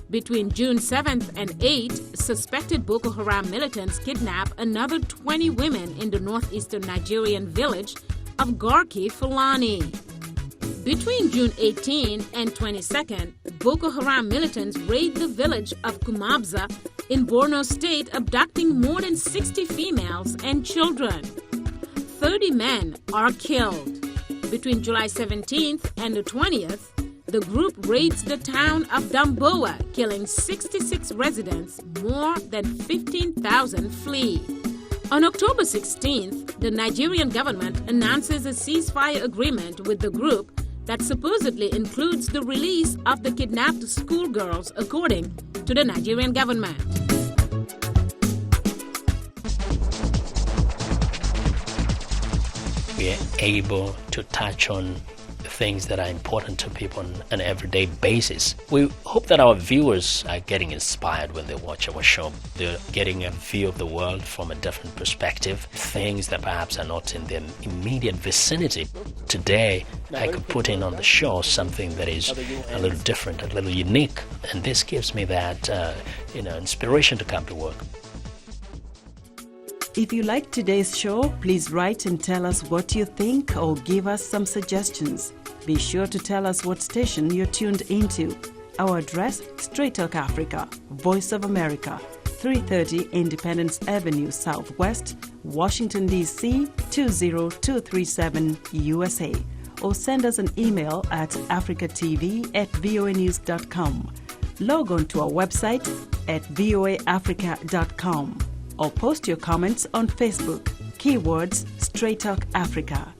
Between June 7th and 8th, suspected Boko Haram militants kidnapped another 20 women in the northeastern Nigerian village of Garki Fulani. Between June 18 and 22nd, Boko Haram militants raid the village of Kumabza in Borno State, abducting more than 60 females and children. 30 men are killed. Between July 17th and the 20th, the group raids the town of Damboa, killing 66 residents. More than 15,000 flee. On October 16th, the Nigerian government announces a ceasefire agreement with the group that supposedly includes the release of the kidnapped schoolgirls, according to the Nigerian government. We are able to touch on things that are important to people on an everyday basis. We hope that our viewers are getting inspired when they watch our show. They're getting a view of the world from a different perspective, things that perhaps are not in their immediate vicinity. Today, I could put in on the show something that is a little different, a little unique, and this gives me that inspiration to come to work. If you like today's show, please write and tell us what you think or give us some suggestions. Be sure to tell us what station you're tuned into. Our address, Straight Talk Africa, Voice of America, 330 Independence Avenue Southwest, Washington, D.C. 20237 USA. Or send us an email at africatv@voanews.com. Log on to our website at voaafrica.com. Or post your comments on Facebook. Keywords Straight Talk Africa.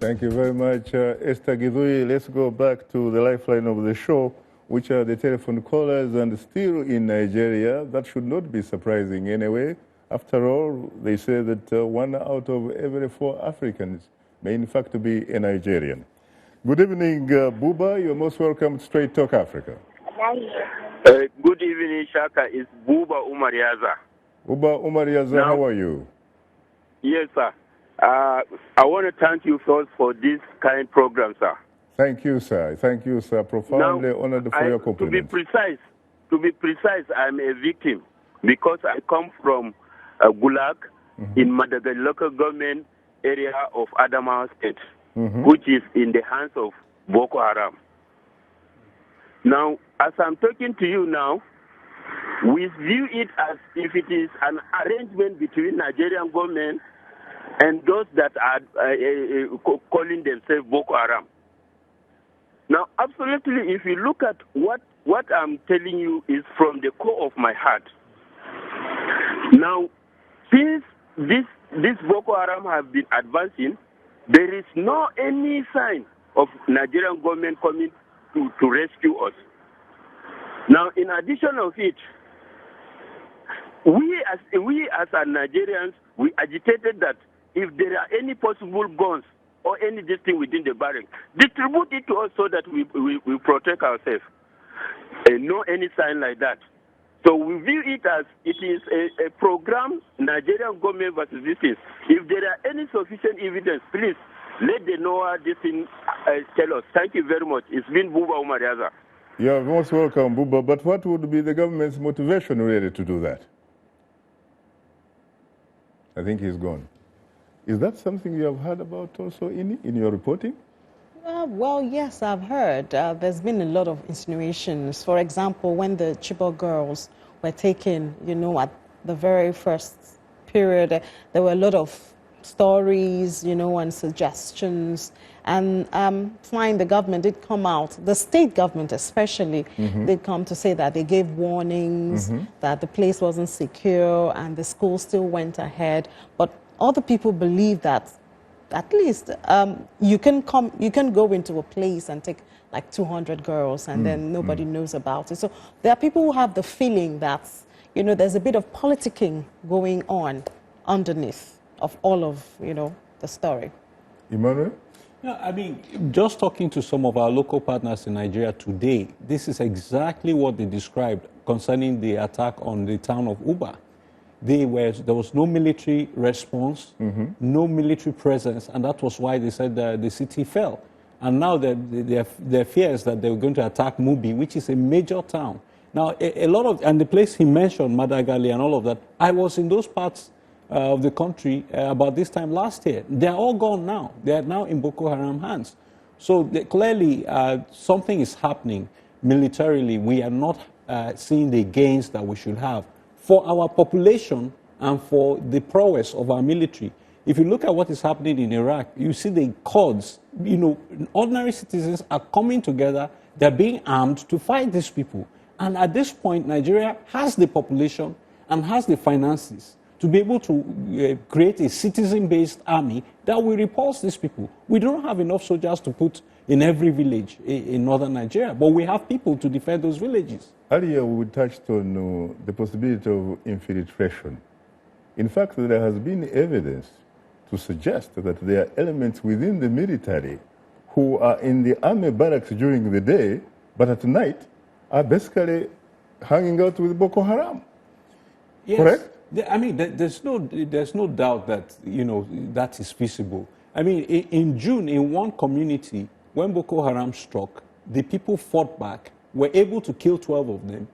Thank you very much, Esther Gidui. Let's go back to the lifeline of the show, which are the telephone callers, and still in Nigeria. That should not be surprising anyway. After all, they say that 1 out of every 4 Africans may in fact be a Nigerian. Good evening, Buba. You're most welcome to Straight Talk Africa. Good evening, Shaka. It's Buba Umariaza. Buba Umariaza, how are you? Yes, sir. I want to thank you first for this kind program, sir. Thank you, sir. Thank you, sir. Profoundly honored for your compliments. To be precise, I'm a victim because I come from Gulag in Madagascar local government area of Adamawa State, which is in the hands of Boko Haram. Now, as I'm talking to you now, we view it as if it is an arrangement between Nigerian government and those that are calling themselves Boko Haram. Now, absolutely, if you look at what I'm telling you is from the core of my heart. Now, since this Boko Haram have been advancing, there is no any sign of Nigerian government coming to rescue us. Now, in addition of it, we as Nigerians, we agitated that if there are any possible guns or any this thing within the barrack, distribute it to us so that we protect ourselves. No any sign like that. So we view it as it is a program, Nigerian government versus this thing. If there are any sufficient evidence, please let the NOAA this thing tell us. Thank you very much. It's been Buba Umariaza. You're most welcome, Buba. But what would be the government's motivation really to do that? I think he's gone. Is that something you have heard about also in your reporting? Well, yes, I've heard. There's been a lot of insinuations. For example, when the Chibok girls were taken, at the very first period, there were a lot of stories, and suggestions. And fine, the government did come out, the state government especially, did come to say that they gave warnings, that the place wasn't secure, and the school still went ahead. But other people believe that at least you can go into a place and take like 200 girls and then nobody knows about it. So there are people who have the feeling that, there's a bit of politicking going on underneath of all of, the story. Emmanuel? Yeah, I mean, just talking to some of our local partners in Nigeria today, this is exactly what they described concerning the attack on the town of Uba. There was no military response, no military presence, and that was why they said that the city fell. And now their fears that they were going to attack Mubi, which is a major town. Now, a lot of, and the place he mentioned, Madagali and all of that, I was in those parts of the country about this time last year. They're all gone now. They are now in Boko Haram hands. So clearly something is happening militarily. We are not seeing the gains that we should have for our population and for the prowess of our military. If you look at what is happening in Iraq, you see the Kurds, ordinary citizens are coming together, they're being armed to fight these people. And at this point, Nigeria has the population and has the finances to be able to create a citizen-based army that will repulse these people. We don't have enough soldiers to put in every village in northern Nigeria, but we have people to defend those villages. Earlier, we touched on the possibility of infiltration. In fact, there has been evidence to suggest that there are elements within the military who are in the army barracks during the day, but at night are basically hanging out with Boko Haram. Yes. Correct? I mean, there's no doubt that, that is feasible. I mean, in June, in one community, when Boko Haram struck, the people fought back, were able to kill 12 of them.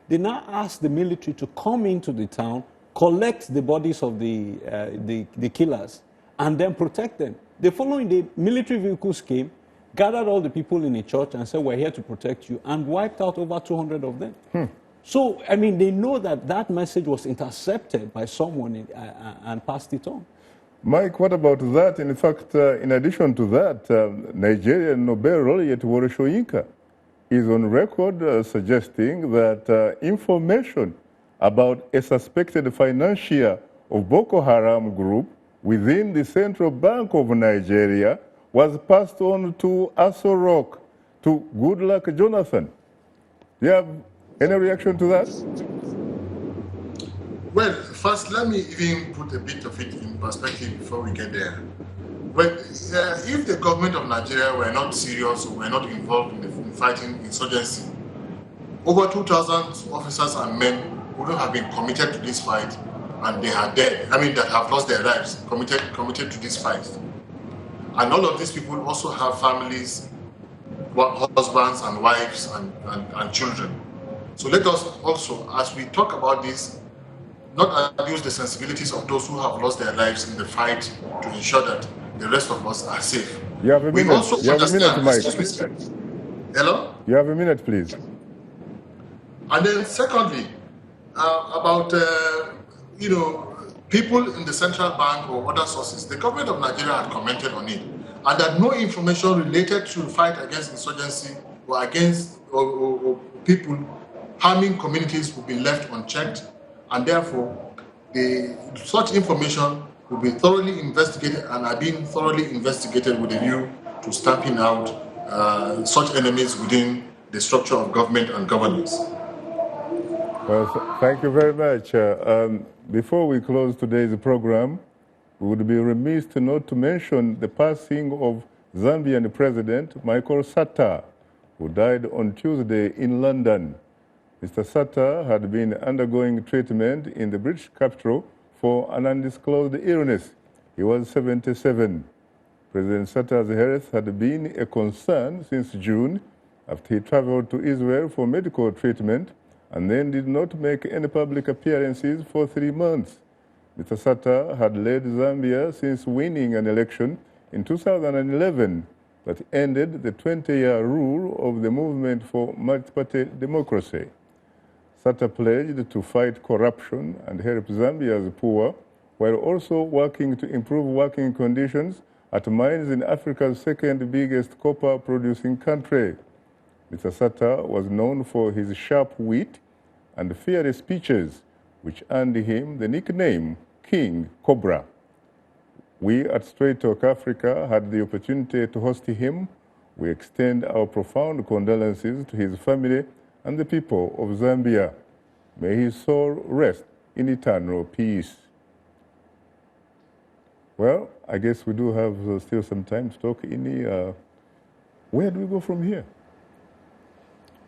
They now asked the military to come into the town, collect the bodies of the killers, and then protect them. The following day, military vehicles came, gathered all the people in a church and said, we're here to protect you, and wiped out over 200 of them. So, I mean, they know that that message was intercepted by someone and passed it on. Mike, what about that? In fact, in addition to that, Nigerian Nobel laureate Wole Soyinka is on record suggesting that information about a suspected financier of Boko Haram group within the Central Bank of Nigeria was passed on to Aso Rock, to Goodluck Jonathan. Do you have any reaction to that? Well, first, let me even put a bit of it in perspective before we get there. But if the government of Nigeria were not serious or were not involved in fighting insurgency, over 2,000 officers and men would have been committed to this fight, and they are dead. I mean, that have lost their lives, committed to this fight. And all of these people also have families, husbands and wives and children. So let us also, as we talk about this, not abuse the sensibilities of those who have lost their lives in the fight to ensure that the rest of us are safe. You have a minute. You have a minute, Mike. Hello? You have a minute, please. And then secondly, about, people in the central bank or other sources, the government of Nigeria had commented on it, and that no information related to the fight against insurgency or against or people harming communities will be left unchecked, and therefore such information will be thoroughly investigated and are being thoroughly investigated with a view to stamping out such enemies within the structure of government and governance. Well, thank you very much. Before we close today's program, we would be remiss not to mention the passing of Zambian President Michael Sata, who died on Tuesday in London. Mr. Sata had been undergoing treatment in the British capital for an undisclosed illness. He was 77. President Sata's health had been a concern since June after he traveled to Israel for medical treatment and then did not make any public appearances for 3 months. Mr. Sata had led Zambia since winning an election in 2011 that ended the 20-year rule of the Movement for Multi-Party Democracy. Sata pledged to fight corruption and help Zambia's poor, while also working to improve working conditions at mines in Africa's second biggest copper-producing country. Mr. Sata was known for his sharp wit and fiery speeches, which earned him the nickname King Cobra. We at Straight Talk Africa had the opportunity to host him. We extend our profound condolences to his family and the people of Zambia. May his soul rest in eternal peace. Well, I guess we do have still some time to talk. Where do we go from here?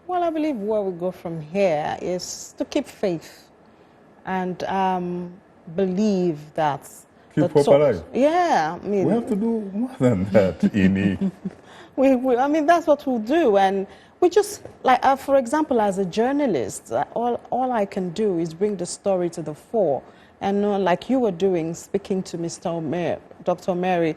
Well, I believe where we go from here is to keep faith and believe that... Keep hope alive? Yeah. I mean, we have to do more than that, Ini. I mean, that's what we'll do. And we just, like, for example, as a journalist, all I can do is bring the story to the fore. And like you were doing, speaking to Dr. Mary,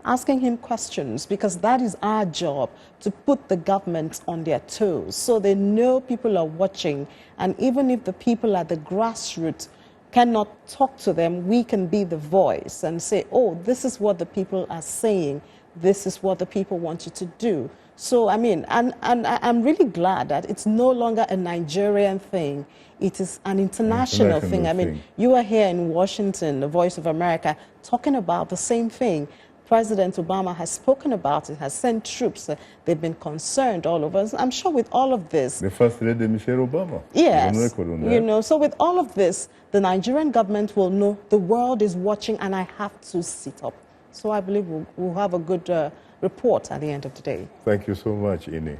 asking him questions, because that is our job, to put the government on their toes so they know people are watching. And even if the people at the grassroots cannot talk to them, we can be the voice and say, oh, this is what the people are saying. This is what the people want you to do. So, I mean, and I'm really glad that it's no longer a Nigerian thing. It is an international thing. I mean, you are here in Washington, the Voice of America, talking about the same thing. President Obama has spoken about it, has sent troops. They've been concerned all over. I'm sure with all of this... The First Lady, Michelle Obama. Yes. You know, so with all of this, the Nigerian government will know the world is watching and I have to sit up. So I believe we'll have a good report at the end of the day. Thank you so much, Ini.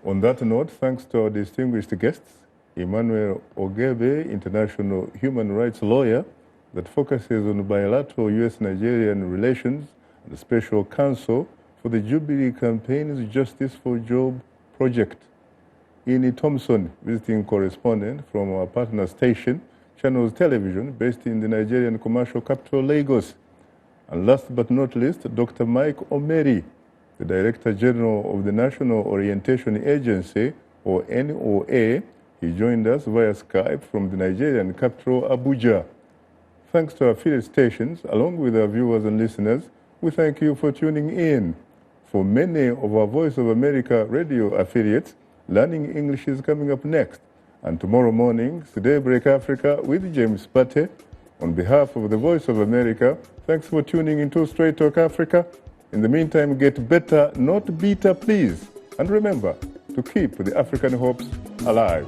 On that note, thanks to our distinguished guests, Emmanuel Ogebe, international human rights lawyer that focuses on bilateral U.S.-Nigerian relations, and the special counsel for the Jubilee Campaign's Justice for Job project. Ini Thompson, visiting correspondent from our partner station, Channels Television, based in the Nigerian commercial capital, Lagos. And last but not least, Dr. Mike Omeri, the Director General of the National Orientation Agency, or NOA. He joined us via Skype from the Nigerian capital, Abuja. Thanks to our affiliate stations, along with our viewers and listeners, we thank you for tuning in. For many of our Voice of America radio affiliates, Learning English is coming up next. And tomorrow morning, Daybreak Africa with James Pate. On behalf of the Voice of America, thanks for tuning into Straight Talk Africa. In the meantime, get better, not bitter, please. And remember to keep the African hopes alive.